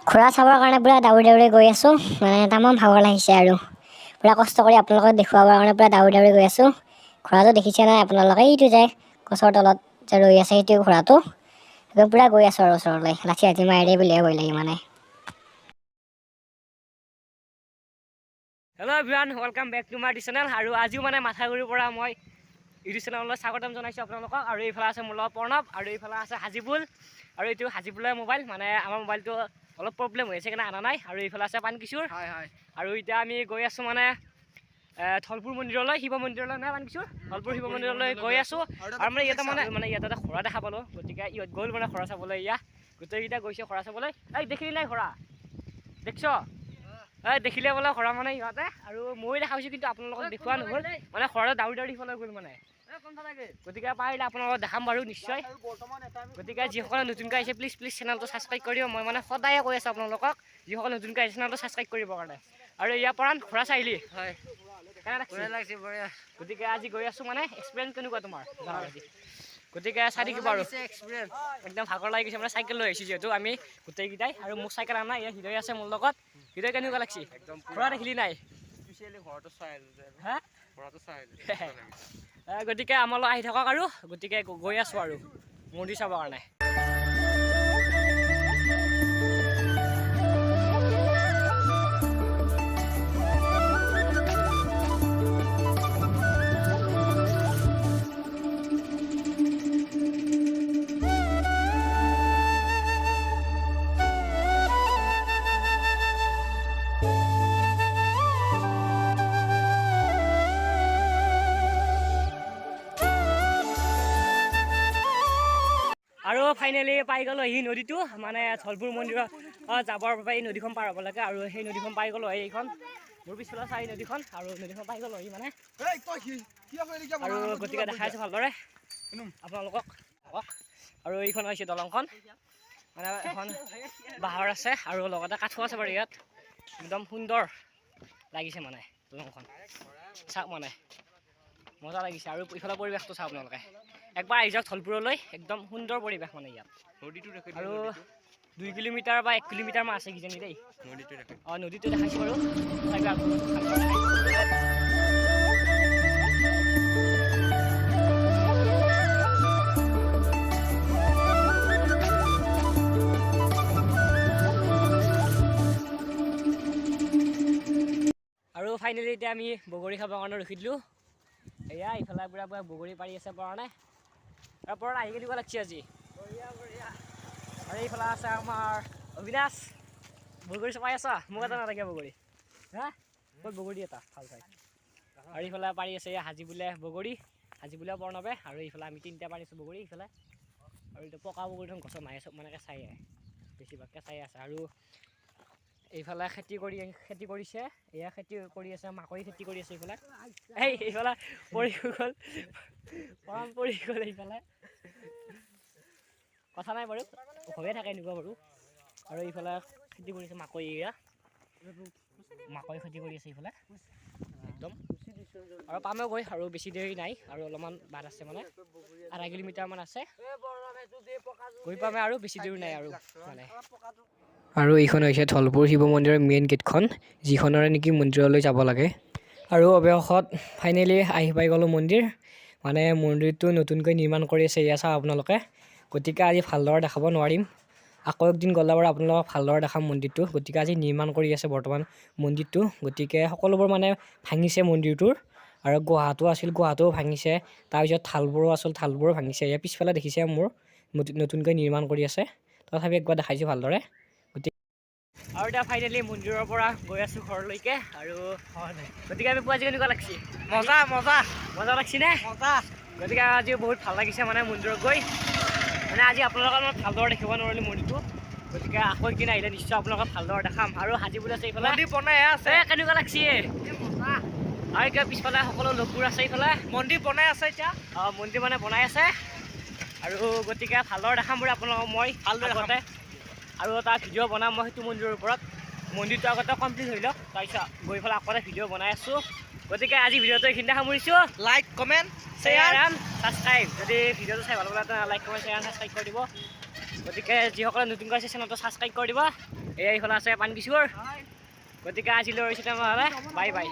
ঘোঁৰা চাবৰ কাৰণে পুৰা দৌৰি দৌৰি গৈ আছোঁ, মানে তামাম ভাগৰ লাগিছে আৰু পুৰা কষ্ট কৰি আপোনালোকক দেখুৱাবৰ কাৰণে পুৰা দৌৰি দৌৰি গৈ আছোঁ। ঘোঁৰাটো দেখিছে নাই আপোনালোকে? এইটো যে গছৰ তলত যে ৰৈ আছে সেইটো ঘোঁৰাটো। একদম পুৰা গৈ আছোঁ আৰু ওচৰলৈ, লাঠি লাঠি মাৰি বুলিয়ে ভয় লাগে মানে। Hello' everyone, welcome back to my channel. আৰু আজিও মানে মাথাগুৰিৰ পৰা মই ইউটিউব চেনেললৈ স্বাগতম জনাইছোঁ আপোনালোকক। আৰু এইফালে আছে মোৰ লগত প্ৰণৱ, আৰু এইফালে আছে হাজিবুল। আৰু এইটো হাজিবুলৰ মোবাইল, মানে আমাৰ মোবাইলটো অলপ প্ৰব্লেম হৈ আছে কাৰণে অনা নাই। আৰু এইফালে আছে পানকিশোৰ। আৰু এতিয়া আমি গৈ আছোঁ মানে ধলপুৰ মন্দিৰলৈ, শিৱ মন্দিৰলৈ নাই পানকিশোৰ, ধলপুৰ শিৱ মন্দিৰলৈ গৈ আছোঁ। আৰু মানে ইয়াতে ইয়াতে এটা ঘোঁৰা দেখা পালোঁ, গতিকে ইহঁত গ'ল মানে ঘোঁৰা চাবলৈ। ইয়া গোটেইকেইটা গৈছে ঘোঁৰা চাবলৈ। এই দেখিলি নাই ঘোঁৰা? দেখিছ? দেখিলে বোলে ঘোঁৰা মানে ইহঁতে, আৰু ময়ো দেখা পাইছোঁ কিন্তু আপোনালোকক দেখুওৱা নহ'ল, মানে ঘোঁৰাটো দৌৰি দৌৰি সিফালে গ'ল মানে। গতিকে পাৰিলে আপোনালোকক দেখাম বাৰু নিশ্চয়। গতিকে যিসকলে নতুনকৈ আহিছে প্লিজ চেনেলটো ছাবস্ক্ৰাইব কৰিব। মই মানে সদায়ে কৈ আছোঁ আপোনালোকক, যিসকলে নতুনকৈ আহিছে চেনেলটো ছাবস্ক্ৰাইব কৰিবৰ কাৰণে। আৰু ইয়াৰ পৰা ঘোঁৰা চাইলি হয়, গতিকে আজি গৈ আছোঁ মানে এক্সপিৰিয়েঞ্চ কেনেকুৱা তোমাৰ? গতিকে চাই থাকিব আৰু একদম ভাগৰ লাগি গৈছে, মানে চাইকেল লৈ আহিছোঁ যিহেতু আমি গোটেইকেইটাই। আৰু মোক চাইকেল আনা ইয়াত হৃদয় আছে মোৰ লগত। হৃদয় কেনেকুৱা লাগিছে? ঘোঁৰা দেখিলি নাই? গতিকে আমালৈ আহি থাকক আৰু গতিকে গৈ আছোঁ আৰু মন্দিৰ চাবৰ কাৰণে। আৰু ফাইনেলি পাই গ'লোঁ এই নদীটো, মানে ধলপুৰ মন্দিৰত যাবৰ বাবে এই নদীখন পাৰ হ'ব লাগে। আৰু সেই নদীখন পাই গ'লোঁ এইখন মোৰ পিছফালে চাই নদীখন, আৰু নদীখন পাই গ'লোঁ মানে। আৰু গতিকে দেখাই আছোঁ ভালদৰে আপোনালোকক। আৰু এইখন হৈছে দলংখন, মানে এখন বাঁহৰ আছে আৰু লগতে কাঠো আছে বাৰু ইয়াত। একদম সুন্দৰ লাগিছে মানে দলংখন, চাওক মানে মজা লাগিছে। আৰু ইফালে পৰিৱেশটো চাওক আপোনালোকে, একবাৰ আহি যাওক ধলপুৰলৈ, একদম সুন্দৰ পৰিৱেশ মানে ইয়াত। আৰু 2 কিলোমিটাৰ বা 1 কিলোমিটাৰমান আছে কিজানি দেই নদীটো দেখাইছোঁ বাৰু। আৰু ফাইনেলি এতিয়া আমি বগৰী খাবৰ কাৰণে ৰখি দিলোঁ। এয়া ইফালে পুৰা বগৰী পাৰি আছে পৰা নাই। আৰু পৰা আহি কেনেকুৱা লাগছে আজি? আৰু এইফালে আছে আমাৰ অবিনাশ। বগৰী চপাই আছা? মোক এটা নালাগে বগৰী, হা ক'ত বগৰী এটা ভাল চাই। আৰু এইফালে পাৰি আছে হাজিবোলে বগৰী, হাজিবোলে প্ৰণৱে। আৰু এইফালে আমি 3টা পাৰিছোঁ বগৰী ইফালে। আৰু এইটো পকা বগৰীখন গছৰ মায়ে চব মানে কেঁচাই বেছিভাগ কেঁচাই আছে। আৰু এইফালে খেতি কৰিছে, এয়া খেতি কৰি আছে, মাকৈ খেতি কৰি আছে এইফালে। এইফালে পৰি গ'ল, পৰি গ'ল এইফালে, কথা নাই বাৰু, হৈয়ে থাকে এনেকুৱা বাৰু। আৰু এইফালে খেতি কৰিছে মাকৈ, এয়া মাকৈ খেতি কৰি আছে এইফালে একদম। আৰু পামেও গৈ, আৰু বেছি দেৰি নাই, আৰু অলপমান বাট আছে মানে 1/2 কিলোমিটাৰমান আছে, গৈ পামে আৰু বেছি দেৰি নাই আৰু মানে। আৰু এইখন হৈছে ধলপুৰ শিৱ মন্দিৰৰ মেইন গেটখন, যিখনৰে নেকি মন্দিৰলৈ যাব লাগে। আৰু অৱশেষত ফাইনেলি আহি পাই গ'লোঁ মন্দিৰ, মানে মন্দিৰটো নতুনকৈ নিৰ্মাণ কৰি আছে এয়া চাওক আপোনালোকে। গতিকে আজি ভালদৰে দেখাব নোৱাৰিম, আকৌ একদিন গ'লে বাৰু আপোনালোকক ভালদৰে দেখাম মন্দিৰটো। গতিকে আজি নিৰ্মাণ কৰি আছে বৰ্তমান মন্দিৰটো। গতিকে সকলোবোৰ মানে ভাঙিছে মন্দিৰটোৰ, আৰু গুহাটো আছিল গুহাটোও ভাঙিছে, তাৰপিছত থালবোৰো আছিল থালবোৰো ভাঙিছে। ইয়াৰ পিছফালে দেখিছে মোৰ নতুনকৈ নিৰ্মাণ কৰি আছে, তথাপি একবাৰ দেখাইছোঁ ভালদৰে। আৰু এতিয়া ফাইনেলি মন্দিৰৰ পৰা গৈ আছোঁ ঘৰলৈকে। আৰু গতিকে আমি আজি কেনেকুৱা লাগিছে? মজা লাগছি নে? গতিকে আজি বহুত ভাল লাগিছে মানে মন্দিৰত গৈ, মানে আজি আপোনালোকক মই ভালদৰে দেখিব নোৱাৰিলোঁ মন্দিৰটো। গতিকে আকৌ একদিন আহিলে নিশ্চয় আপোনালোকক ভালদৰে দেখাম। আৰু হাজিবোৰ আছে এইফালে, বনাই আছে, কেনেকুৱা লাগছে? আৰু এতিয়া পিছফালে সকলো লগবোৰ আছে, এইফালে মন্দিৰ বনাই আছে এতিয়া। মন্দিৰ মানে বনাই আছে। আৰু গতিকে ভালদৰে দেখাম বুলি আপোনালোকক মই আগতে, আৰু এটা ভিডিঅ' বনাম মই সেইটো মন্দিৰৰ ওপৰত। মন্দিৰটো আগতে কমপ্লিট হৈ লওক, তাৰপিছত গৈ পেলাই আগতে ভিডিঅ' বনাই আছোঁ। গতিকে আজি ভিডিঅ'টো এইখিনিতে সামৰিছোঁ। Like comment share and subscribe. যদি ভিডিঅ'টো চাই ভাল পালে like comment share and subscribe কৰি দিব। গতিকে যিসকলে নতুনকৈ আছে চেনেলটো ছাবস্ক্ৰাইব কৰি দিবা। এইফালে আছে পানী দিছোঁ। গতিকে আজিলৈ ৰৈছোঁ তেনেহ'লে বাই বাই।